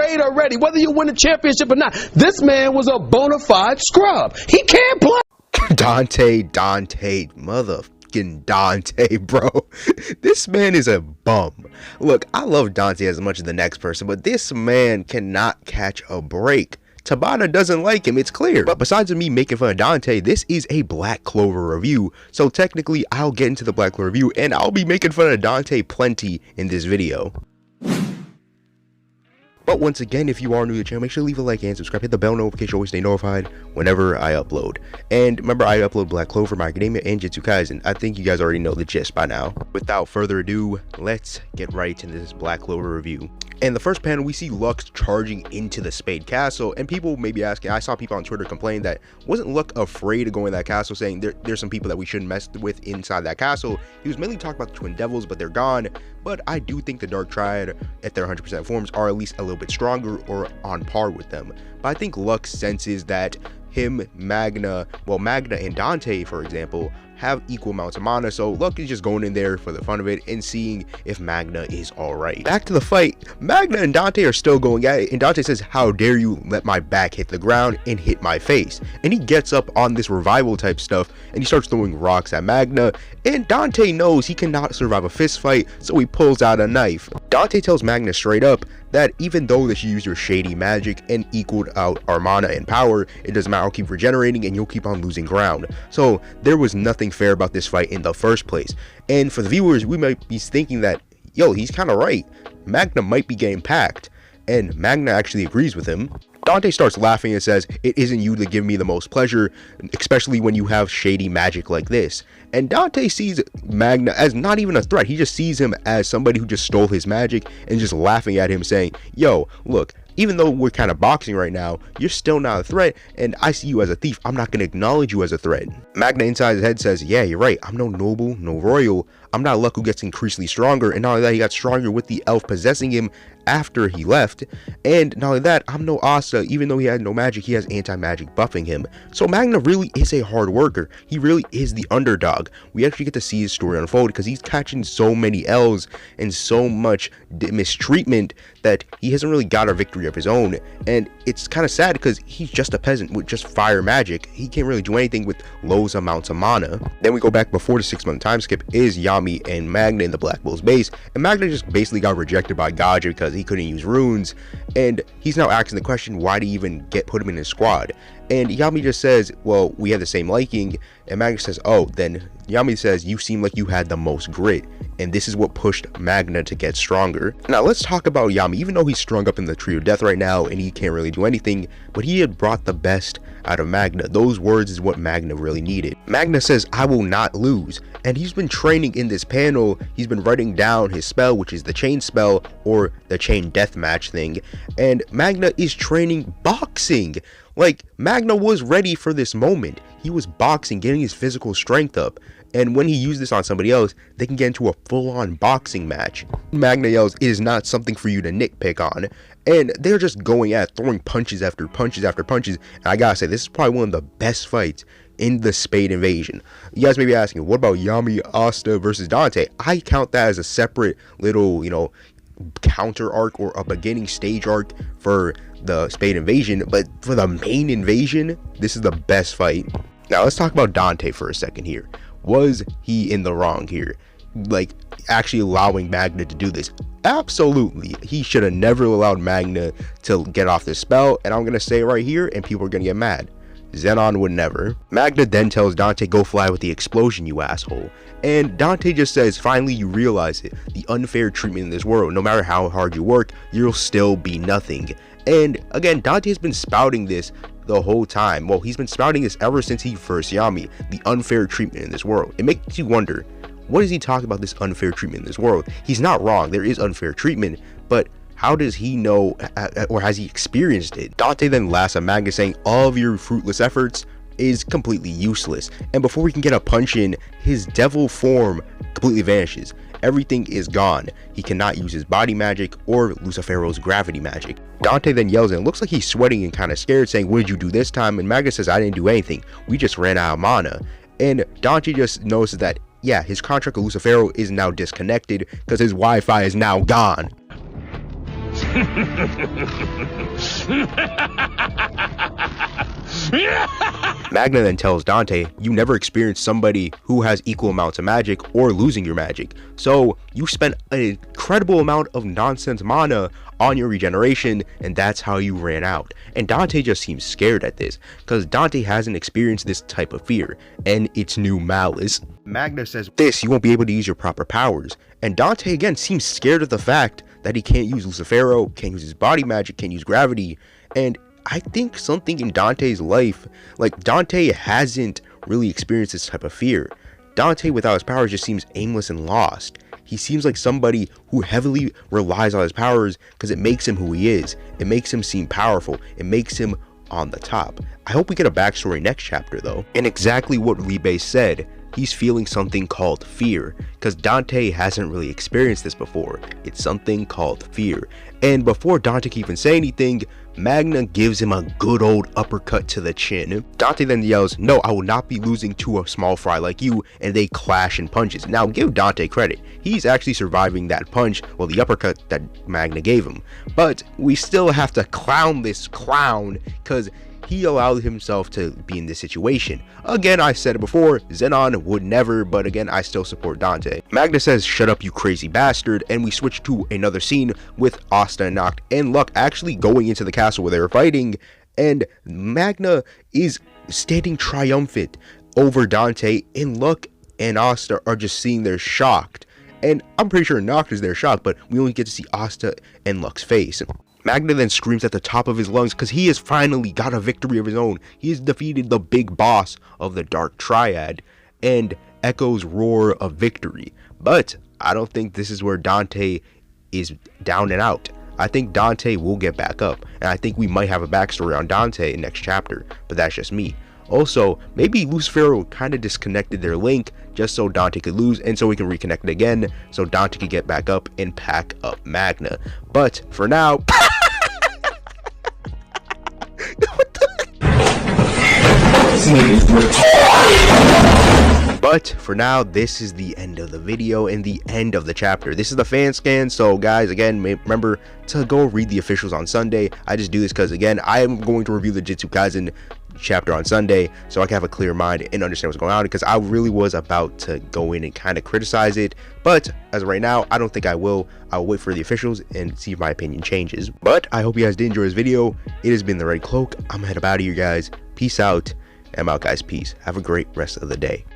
grade already, whether you win a championship or not. This man was a bona fide scrub. He can't play. Dante, motherfucking Dante, bro. This man is a bum. Look, I love Dante as much as the next person, but this man cannot catch a break. Tabata doesn't like him, it's clear. But besides me making fun of Dante, this is a Black Clover review. So technically, I'll get into the Black Clover review, and I'll be making fun of Dante plenty in this video. But once again, if you are new to the channel, make sure to leave a like and subscribe. Hit the bell notification, always stay notified whenever I upload. And remember, I upload Black Clover, My Academia, and Jujutsu Kaisen. I think you guys already know the gist by now. Without further ado, let's get right into this Black Clover review. In the first panel, we see Lux charging into the Spade Castle, and people may be asking, I saw people on Twitter complain that wasn't Lux afraid to go in that castle, saying there's some people that we shouldn't mess with inside that castle. He was mainly talking about the Twin Devils, but they're gone. But I do think the Dark Triad, at their 100% forms, are at least a little bit stronger or on par with them. But I think Lux senses that Magna and Dante, for example, have equal amounts of mana, so Lux is just going in there for the fun of it and seeing if Magna is alright. Back to the fight, Magna and Dante are still going at it, and Dante says, "How dare you let my back hit the ground and hit my face?" And he gets up on this revival type stuff and he starts throwing rocks at Magna, and Dante knows he cannot survive a fist fight, so he pulls out a knife. Dante tells Magna straight up that even though that you use your shady magic and equaled out our mana and power, it doesn't matter, I'll keep regenerating and you'll keep on losing ground. So there was nothing fair about this fight in the first place. And for the viewers, we might be thinking that, yo, he's kind of right. Magna might be getting packed. And Magna actually agrees with him. Dante starts laughing and says, "It isn't you that give me the most pleasure, especially when you have shady magic like this." And Dante sees Magna as not even a threat. He just sees him as somebody who just stole his magic and just laughing at him, saying, "Yo, look, even though we're kind of boxing right now, you're still not a threat, and I see you as a thief. I'm not going to acknowledge you as a threat." Magna inside his head says, "Yeah, you're right. I'm no noble, no royal. I'm not Luck who gets increasingly stronger, and not only that, he got stronger with the elf possessing him after he left, and not only that, I'm no Asta. Even though he had no magic, he has anti-magic buffing him." So Magna really is a hard worker. He really is the underdog. We actually get to see his story unfold because he's catching so many L's and so much mistreatment that he hasn't really got a victory of his own, and it's kind of sad because he's just a peasant with just fire magic. He can't really do anything with low amounts of mana. Then we go back before the 6-month time skip is Yami and Magna in the Black Bull's base, and Magna just basically got rejected by Gaja because he couldn't use runes, and he's now asking the question, why do you even put him in his squad? And Yami just says, well, we have the same liking, and Magna says, oh, then Yami says, you seem like you had the most grit, and this is what pushed Magna to get stronger. Now let's talk about Yami. Even though he's strung up in the tree of death right now and he can't really do anything, but he had brought the best out of Magna. Those words is what Magna really needed. Magna says, I will not lose, and he's been training in this panel. He's been writing down his spell, which is the chain spell or the chain deathmatch thing, and Magna is training boxing. Like, Magna was ready for this moment. He was boxing, getting his physical strength up, and when he used this on somebody else, they can get into a full-on boxing match. Magna yells, it is not something for you to nitpick on, and they're just going at throwing punches after punches after punches, and I gotta say, this is probably one of the best fights in the Spade Invasion. You guys may be asking, what about Yami, Asta versus Dante? I count that as a separate little, counter arc or a beginning stage arc for the Spade Invasion, but for the main invasion, this is the best fight. Now let's talk about Dante for a second here. Was he in the wrong here? Like, actually allowing Magna to do this? Absolutely. He should have never allowed Magna to get off this spell, and I'm gonna say it right here and people are gonna get mad. Zenon would never. Magna then tells Dante, go fly with the explosion, you asshole. And Dante just says, finally you realize it. The unfair treatment in this world. No matter how hard you work, you'll still be nothing. And again, Dante has been spouting this the whole time. Well, he's been spouting this ever since he first Yami. The unfair treatment in this world. It makes you wonder, what is he talking about, this unfair treatment in this world? He's not wrong. There is unfair treatment, but how does he know, or has he experienced it? Dante then laughs at Magna, saying all of your fruitless efforts is completely useless. And before we can get a punch in, his devil form completely vanishes. Everything is gone. He cannot use his body magic or Lucifero's gravity magic. Dante then yells, and it looks like he's sweating and kind of scared, saying, what did you do this time? And Magna says, I didn't do anything. We just ran out of mana. And Dante just notices that, yeah, his contract with Lucifero is now disconnected because his Wi-Fi is now gone. Magna then tells Dante, you never experienced somebody who has equal amounts of magic or losing your magic. So you spent an incredible amount of nonsense mana on your regeneration, and that's how you ran out. And Dante just seems scared at this, because Dante hasn't experienced this type of fear, and it's new malice. Magna says this, you won't be able to use your proper powers. And Dante again seems scared of the fact that he can't use Lucifero, can't use his body magic, can't use gravity. And I think something in Dante's life, like Dante hasn't really experienced this type of fear. Dante without his powers just seems aimless and lost. He seems like somebody who heavily relies on his powers because it makes him who he is. It makes him seem powerful. It makes him on the top. I hope we get a backstory next chapter though. And exactly what Libe said, he's feeling something called fear, because Dante hasn't really experienced this before. It's something called fear. And before Dante can even say anything, Magna gives him a good old uppercut to the chin. Dante then yells, no, I will not be losing to a small fry like you, and they clash in punches. Now give Dante credit, he's actually surviving that punch, well, the uppercut that Magna gave him. But we still have to clown this clown, because he allowed himself to be in this situation. Again, I said it before, Zenon would never, but again, I still support Dante. Magna says, shut up you crazy bastard, and we switch to another scene with Asta and Noct and Luck actually going into the castle where they were fighting, and Magna is standing triumphant over Dante, and Luck and Asta are just sitting there shocked. And I'm pretty sure Noct is there shocked, but we only get to see Asta and Luck's face. Magna then screams at the top of his lungs because he has finally got a victory of his own. He has defeated the big boss of the Dark Triad, and echoes roar of victory. But I don't think this is where Dante is down and out. I think Dante will get back up, and I think we might have a backstory on Dante in next chapter, but that's just me. Also, maybe Lucifero kind of disconnected their link just so Dante could lose, and so we can reconnect it again so Dante could get back up and pack up Magna. But for now, But for now, this is the end of the video and the end of the chapter. This is the fan scan, so guys, again, remember to go read the officials on Sunday. I just do this because, again, I am going to review the Jujutsu Kaisen chapter on Sunday so I can have a clear mind and understand what's going on, because I really was about to go in and kind of criticize it, but as of right now, I don't think I will. I'll wait for the officials and see if my opinion changes. But I hope you guys did enjoy this video. It has been the Red Cloak. I'm gonna head up out of here, guys. Peace out. I'm out, guys. Peace. Have a great rest of the day.